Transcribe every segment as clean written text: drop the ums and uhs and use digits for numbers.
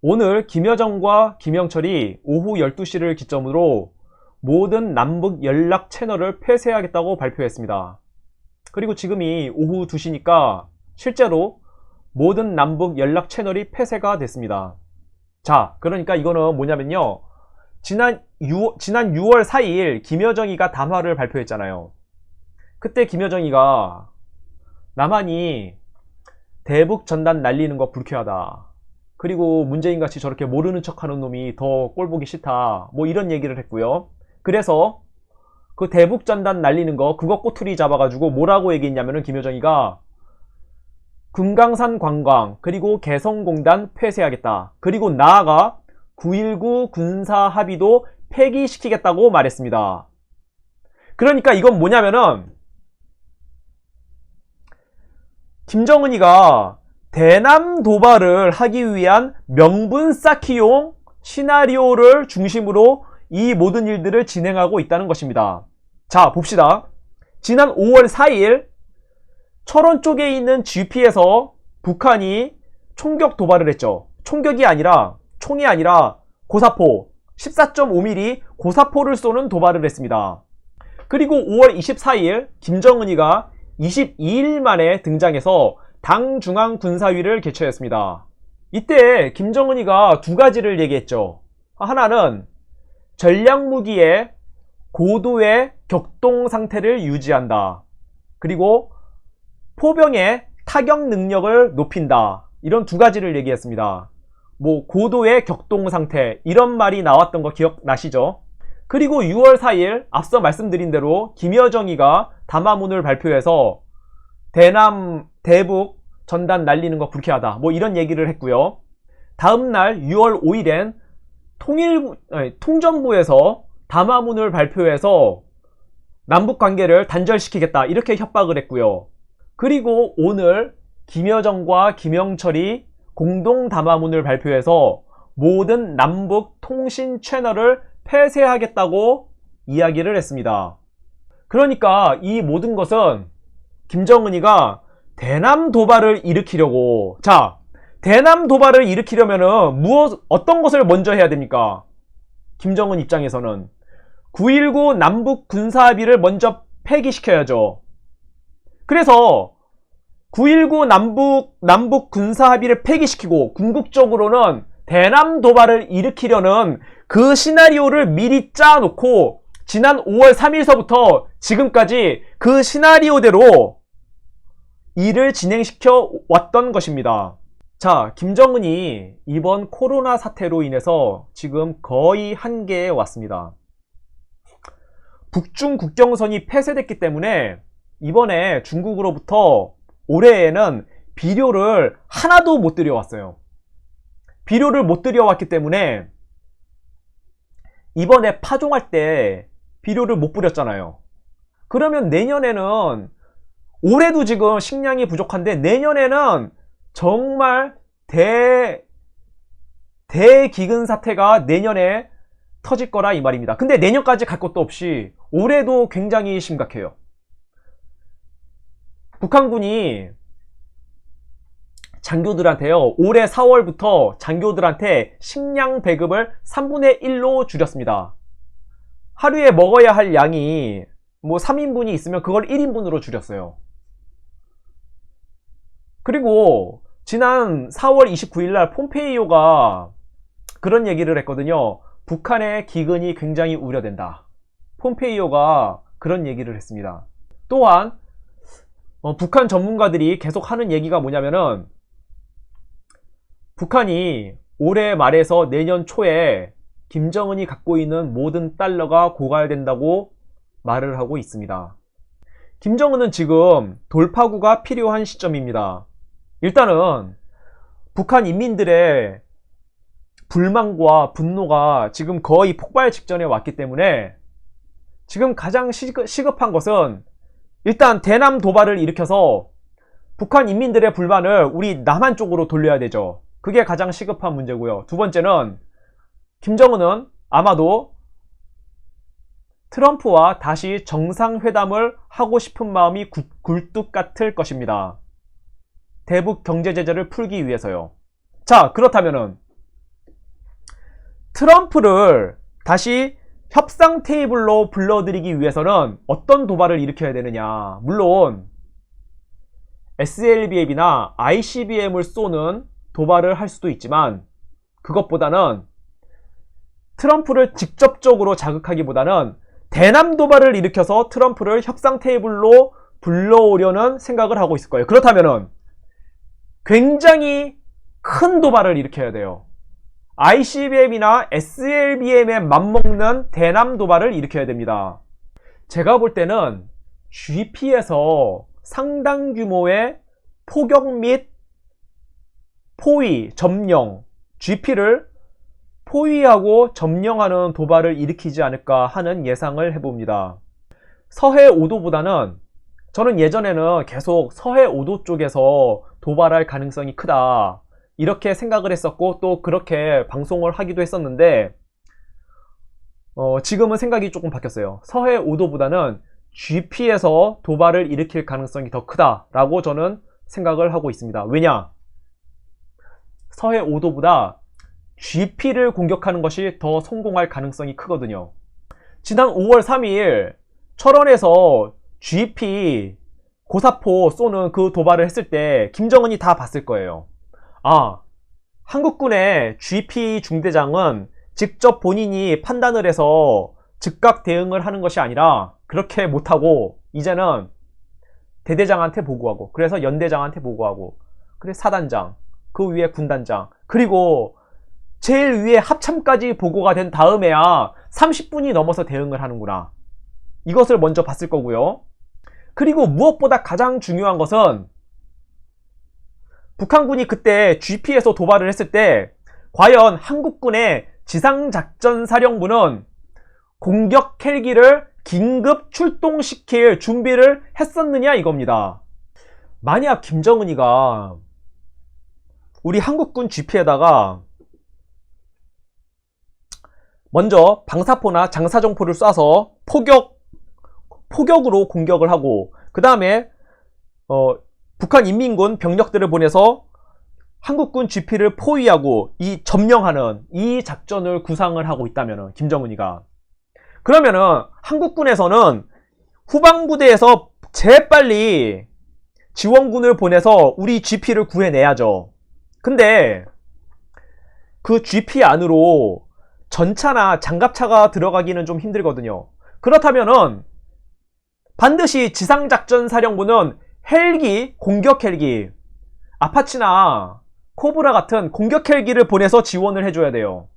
오늘 김여정과 김영철이 오후 12시를 기점으로 모든 남북 연락 채널을 폐쇄하겠다고 발표했습니다. 그리고 지금이 오후 2시니까 실제로 모든 남북 연락 채널이 폐쇄가 됐습니다. 자, 그러니까 이거는 뭐냐면요. 지난 6월 4일 김여정이가 담화를 발표했잖아요. 그때 김여정이가 남한이 대북 전단 날리는 거 불쾌하다. 그리고 문재인같이 저렇게 모르는 척하는 놈이 더 꼴보기 싫다. 뭐 이런 얘기를 했고요. 그래서 그 대북 전단 날리는 거 그거 꼬투리 잡아가지고 뭐라고 얘기했냐면은 김여정이가 금강산 관광 그리고 개성공단 폐쇄하겠다. 그리고 나아가 9.19 군사 합의도 폐기시키겠다고 말했습니다. 그러니까 이건 뭐냐면은 김정은이가 대남 도발을 하기 위한 명분 쌓기용 시나리오를 중심으로 이 모든 일들을 진행하고 있다는 것입니다. 자, 봅시다. 지난 5월 4일 철원 쪽에 있는 GP에서 북한이 총격 도발을 했죠. 총이 아니라 고사포 14.5mm 고사포를 쏘는 도발을 했습니다. 그리고 5월 24일 김정은이가 22일 만에 등장해서 당중앙군사위를 개최했습니다. 이때 김정은이가 두 가지를 얘기했죠. 하나는 전략무기의 고도의 격동 상태를 유지한다. 그리고 포병의 타격 능력을 높인다. 이런 두 가지를 얘기했습니다. 뭐 고도의 격동 상태 이런 말이 나왔던 거 기억나시죠? 그리고 6월 4일 앞서 말씀드린 대로 김여정이가 담화문을 발표해서 대북 전단 날리는 거 불쾌하다. 뭐 이런 얘기를 했고요. 다음날 6월 5일엔 통전부에서 담화문을 발표해서 남북 관계를 단절시키겠다. 이렇게 협박을 했고요. 그리고 오늘 김여정과 김영철이 공동 담화문을 발표해서 모든 남북 통신 채널을 폐쇄하겠다고 이야기를 했습니다. 그러니까 이 모든 것은 김정은이가 대남 도발을 일으키려고, 자, 대남 도발을 일으키려면은 어떤 것을 먼저 해야 됩니까? 김정은 입장에서는 9.19 남북 군사합의를 먼저 폐기시켜야죠. 그래서 9.19 남북 군사합의를 폐기시키고 궁극적으로는 대남 도발을 일으키려는 그 시나리오를 미리 짜놓고 지난 5월 3일서부터 지금까지 그 시나리오대로 일을 진행시켜 왔던 것입니다. 자, 김정은이 이번 코로나 사태로 인해서 지금 거의 한계에 왔습니다. 북중 국경선이 폐쇄됐기 때문에 이번에 중국으로부터 올해에는 비료를 하나도 못 들여왔어요. 비료를 못 들여왔기 때문에 이번에 파종할 때 비료를 못 뿌렸잖아요. 그러면 내년에는, 올해도 지금 식량이 부족한데 내년에는 정말 대기근 사태가 내년에 터질 거라 이 말입니다. 근데 내년까지 갈 것도 없이 올해도 굉장히 심각해요. 북한군이 장교들한테요, 올해 4월부터 장교들한테 식량 배급을 3분의 1로 줄였습니다. 하루에 먹어야 할 양이 뭐 3인분이 있으면 그걸 1인분으로 줄였어요. 그리고 지난 4월 29일 날 폼페이오가 그런 얘기를 했거든요. 북한의 기근이 굉장히 우려된다. 폼페이오가 그런 얘기를 했습니다. 또한 북한 전문가들이 계속 하는 얘기가 뭐냐면은 북한이 올해 말에서 내년 초에 김정은이 갖고 있는 모든 달러가 고갈된다고 말을 하고 있습니다. 김정은은 지금 돌파구가 필요한 시점입니다. 일단은 북한 인민들의 불만과 분노가 지금 거의 폭발 직전에 왔기 때문에 지금 가장 시급한 것은 일단 대남 도발을 일으켜서 북한 인민들의 불만을 우리 남한 쪽으로 돌려야 되죠. 그게 가장 시급한 문제고요. 두 번째는 김정은은 아마도 트럼프와 다시 정상회담을 하고 싶은 마음이 굴뚝 같을 것입니다. 대북 경제 제재를 풀기 위해서요. 자, 그렇다면은 트럼프를 다시 협상 테이블로 불러들이기 위해서는 어떤 도발을 일으켜야 되느냐. 물론 SLBM이나 ICBM을 쏘는 도발을 할 수도 있지만 그것보다는 트럼프를 직접적으로 자극하기보다는 대남 도발을 일으켜서 트럼프를 협상 테이블로 불러오려는 생각을 하고 있을 거예요. 그렇다면은 굉장히 큰 도발을 일으켜야 돼요. ICBM이나 SLBM에 맞먹는 대남 도발을 일으켜야 됩니다. 제가 볼 때는 GP에서 상당 규모의 포격 및 포위, 점령, GP를 포위하고 점령하는 도발을 일으키지 않을까 하는 예상을 해봅니다. 서해 5도보다는 저는 예전에는 계속 서해 5도 쪽에서 도발할 가능성이 크다 이렇게 생각을 했었고 또 그렇게 방송을 하기도 했었는데 지금은 생각이 조금 바뀌었어요. 서해 5도보다는 GP에서 도발을 일으킬 가능성이 더 크다라고 저는 생각을 하고 있습니다. 왜냐? 서해 5도보다 GP를 공격하는 것이 더 성공할 가능성이 크거든요. 지난 5월 3일 철원에서 GP 고사포 쏘는 그 도발을 했을 때 김정은이 다 봤을 거예요. 아, 한국군의 GP 중대장은 직접 본인이 판단을 해서 즉각 대응을 하는 것이 아니라 그렇게 못하고 이제는 대대장한테 보고하고 그래서 연대장한테 보고하고 그래 사단장 그 위에 군단장 그리고 제일 위에 합참까지 보고가 된 다음에야 30분이 넘어서 대응을 하는구나. 이것을 먼저 봤을 거고요. 그리고 무엇보다 가장 중요한 것은 북한군이 그때 GP에서 도발을 했을 때 과연 한국군의 지상작전사령부는 공격 헬기를 긴급 출동시킬 준비를 했었느냐 이겁니다. 만약 김정은이가 우리 한국군 GP에다가 먼저 방사포나 장사정포를 쏴서 포격으로 공격을 하고 그 다음에 북한 인민군 병력들을 보내서 한국군 GP를 포위하고 이 점령하는 이 작전을 구상을 하고 있다면은 김정은이가 그러면은 한국군에서는 후방부대에서 재빨리 지원군을 보내서 우리 GP를 구해내야죠. 근데 그 GP 안으로 전차나 장갑차가 들어가기는 좀 힘들거든요. 그렇다면은 반드시 지상작전사령부는 헬기, 공격 헬기, 아파치나 코브라 같은 공격 헬기를 보내서 지원을 해줘야 돼요.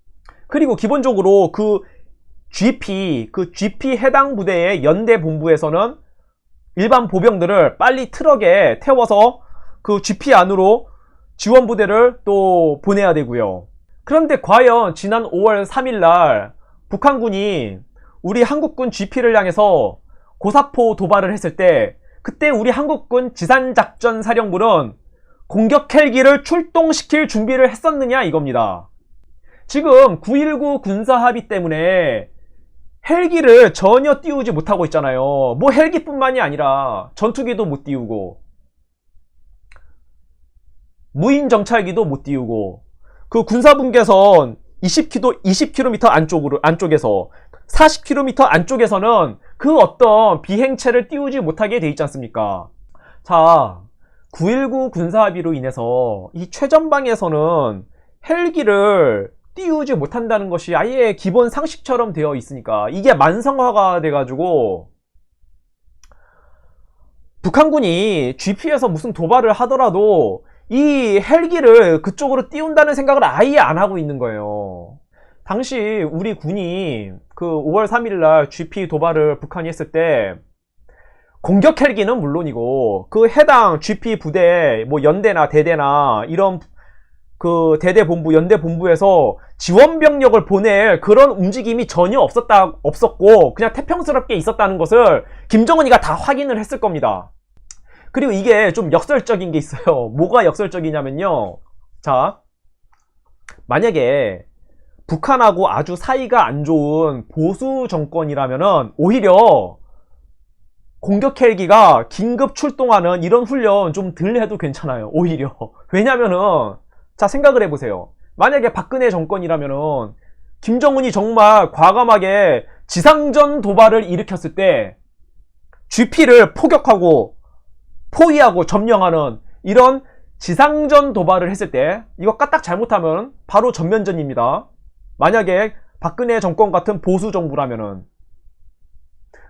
그리고 기본적으로 그 GP 해당 부대의 연대 본부에서는 일반 보병들을 빨리 트럭에 태워서 그 GP 안으로 지원 부대를 또 보내야 되고요. 그런데 과연 지난 5월 3일날 북한군이 우리 한국군 GP를 향해서 고사포 도발을 했을 때 그때 우리 한국군 지상작전사령부는 공격 헬기를 출동시킬 준비를 했었느냐 이겁니다. 지금 9.19 군사합의 때문에 헬기를 전혀 띄우지 못하고 있잖아요. 뭐 헬기뿐만이 아니라 전투기도 못 띄우고 무인 정찰기도 못 띄우고 그 군사분계선 20km 안쪽에서 40km 안쪽에서는 그 어떤 비행체를 띄우지 못하게 돼 있지 않습니까? 자, 9.19 군사합의로 인해서 이 최전방에서는 헬기를 띄우지 못한다는 것이 아예 기본 상식처럼 되어 있으니까 이게 만성화가 돼가지고 북한군이 GP에서 무슨 도발을 하더라도 이 헬기를 그쪽으로 띄운다는 생각을 아예 안 하고 있는 거예요. 당시 우리 군이 그 5월 3일날 GP 도발을 북한이 했을 때 공격 헬기는 물론이고 그 해당 GP 부대 뭐 연대나 대대나 이런 그 대대 본부 연대 본부에서 지원 병력을 보낼 그런 움직임이 전혀 없었고 그냥 태평스럽게 있었다는 것을 김정은이가 다 확인을 했을 겁니다. 그리고 이게 좀 역설적인 게 있어요. 뭐가 역설적이냐면요. 자, 만약에 북한하고 아주 사이가 안 좋은 보수 정권이라면은 오히려 공격 헬기가 긴급 출동하는 이런 훈련 좀 덜 해도 괜찮아요. 오히려. 왜냐면은 자 생각을 해보세요. 만약에 박근혜 정권이라면은 김정은이 정말 과감하게 지상전 도발을 일으켰을 때 GP를 포격하고 포위하고 점령하는 이런 지상전 도발을 했을 때 이거 까딱 잘못하면 바로 전면전입니다. 만약에 박근혜 정권 같은 보수 정부라면은.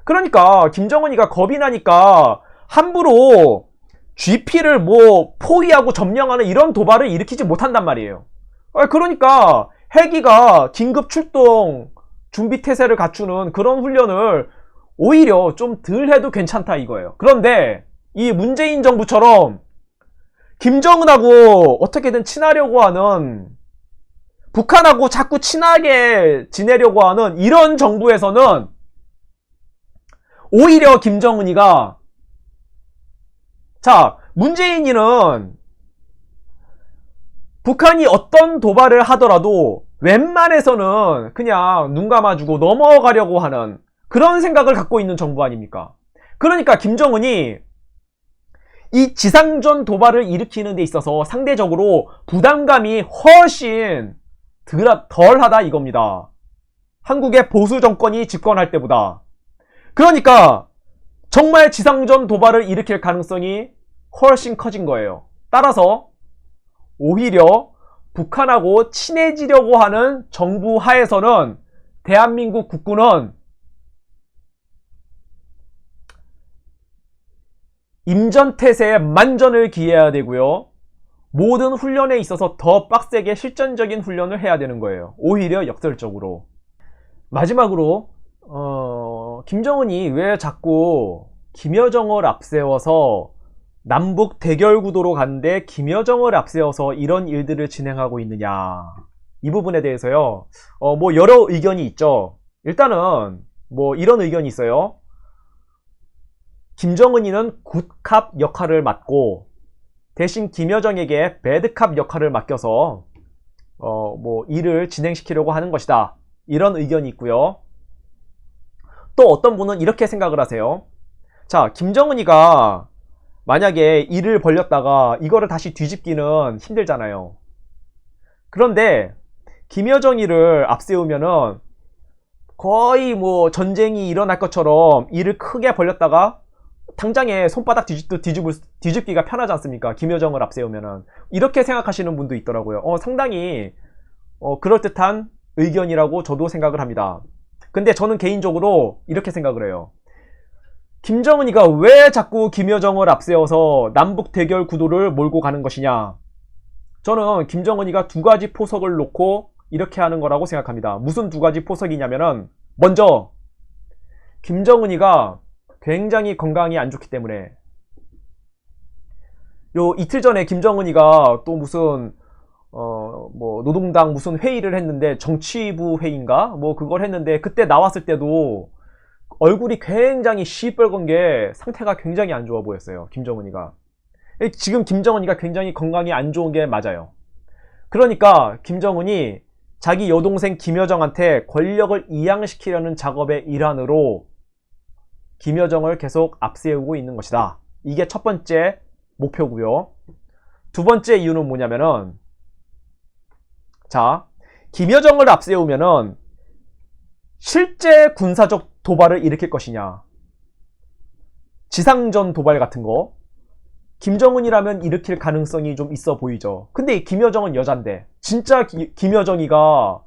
그러니까 김정은이가 겁이 나니까 함부로 GP를 뭐 포위하고 점령하는 이런 도발을 일으키지 못한단 말이에요. 그러니까 헬기가 긴급 출동 준비 태세를 갖추는 그런 훈련을 오히려 좀 덜 해도 괜찮다 이거예요. 그런데 이 문재인 정부처럼 김정은하고 어떻게든 친하려고 하는, 북한하고 자꾸 친하게 지내려고 하는 이런 정부에서는 오히려 김정은이가, 자, 문재인이는 북한이 어떤 도발을 하더라도 웬만해서는 그냥 눈 감아주고 넘어가려고 하는 그런 생각을 갖고 있는 정부 아닙니까? 그러니까 김정은이 이 지상전 도발을 일으키는 데 있어서 상대적으로 부담감이 훨씬 덜하다 이겁니다. 한국의 보수 정권이 집권할 때보다. 그러니까 정말 지상전 도발을 일으킬 가능성이 훨씬 커진 거예요. 따라서 오히려 북한하고 친해지려고 하는 정부 하에서는 대한민국 국군은 임전태세에 만전을 기해야 되고요. 모든 훈련에 있어서 더 빡세게 실전적인 훈련을 해야 되는 거예요. 오히려 역설적으로. 마지막으로 김정은이 왜 자꾸 김여정을 앞세워서 남북 대결 구도로 간데 김여정을 앞세워서 이런 일들을 진행하고 있느냐, 이 부분에 대해서요, 뭐 여러 의견이 있죠. 일단은 뭐 이런 의견이 있어요. 김정은이는 굿캅 역할을 맡고 대신 김여정에게 배드캅 역할을 맡겨서 뭐 일을 진행시키려고 하는 것이다, 이런 의견이 있고요. 또 어떤 분은 이렇게 생각을 하세요. 자, 김정은이가 만약에 일을 벌렸다가 이거를 다시 뒤집기는 힘들잖아요. 그런데 김여정이를 앞세우면은 거의 뭐 전쟁이 일어날 것처럼 일을 크게 벌렸다가 당장에 손바닥 뒤집기가 편하지 않습니까? 김여정을 앞세우면은. 이렇게 생각하시는 분도 있더라고요. 상당히 그럴듯한 의견이라고 저도 생각을 합니다. 근데 저는 개인적으로 이렇게 생각을 해요. 김정은이가 왜 자꾸 김여정을 앞세워서 남북 대결 구도를 몰고 가는 것이냐? 저는 김정은이가 두 가지 포석을 놓고 이렇게 하는 거라고 생각합니다. 무슨 두 가지 포석이냐면은, 먼저 김정은이가 굉장히 건강이 안 좋기 때문에. 요 이틀 전에 김정은이가 또 무슨 뭐 노동당 무슨 회의를 했는데, 정치부 회의인가? 뭐 그걸 했는데, 그때 나왔을 때도 얼굴이 굉장히 시뻘건 게 상태가 굉장히 안 좋아 보였어요. 김정은이가. 지금 김정은이가 굉장히 건강이 안 좋은 게 맞아요. 그러니까 김정은이 자기 여동생 김여정한테 권력을 이양시키려는 작업의 일환으로 김여정을 계속 앞세우고 있는 것이다. 이게 첫 번째 목표고요. 두 번째 이유는 뭐냐면은, 자, 김여정을 앞세우면은 실제 군사적 도발을 일으킬 것이냐, 지상전 도발 같은 거 김정은이라면 일으킬 가능성이 좀 있어 보이죠. 근데 김여정은 여잔데 진짜 김여정이가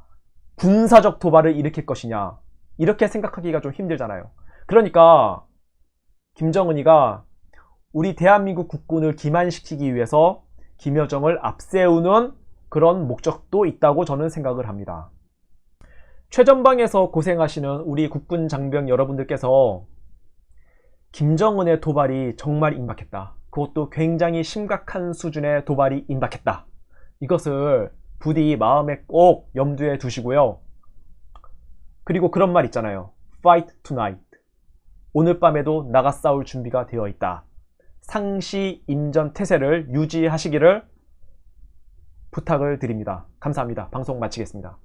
군사적 도발을 일으킬 것이냐, 이렇게 생각하기가 좀 힘들잖아요. 그러니까 김정은이가 우리 대한민국 국군을 기만시키기 위해서 김여정을 앞세우는 그런 목적도 있다고 저는 생각을 합니다. 최전방에서 고생하시는 우리 국군 장병 여러분들께서 김정은의 도발이 정말 임박했다, 그것도 굉장히 심각한 수준의 도발이 임박했다, 이것을 부디 마음에 꼭 염두에 두시고요. 그리고 그런 말 있잖아요. Fight tonight. 오늘 밤에도 나가 싸울 준비가 되어 있다. 상시 임전 태세를 유지하시기를 부탁을 드립니다. 감사합니다. 방송 마치겠습니다.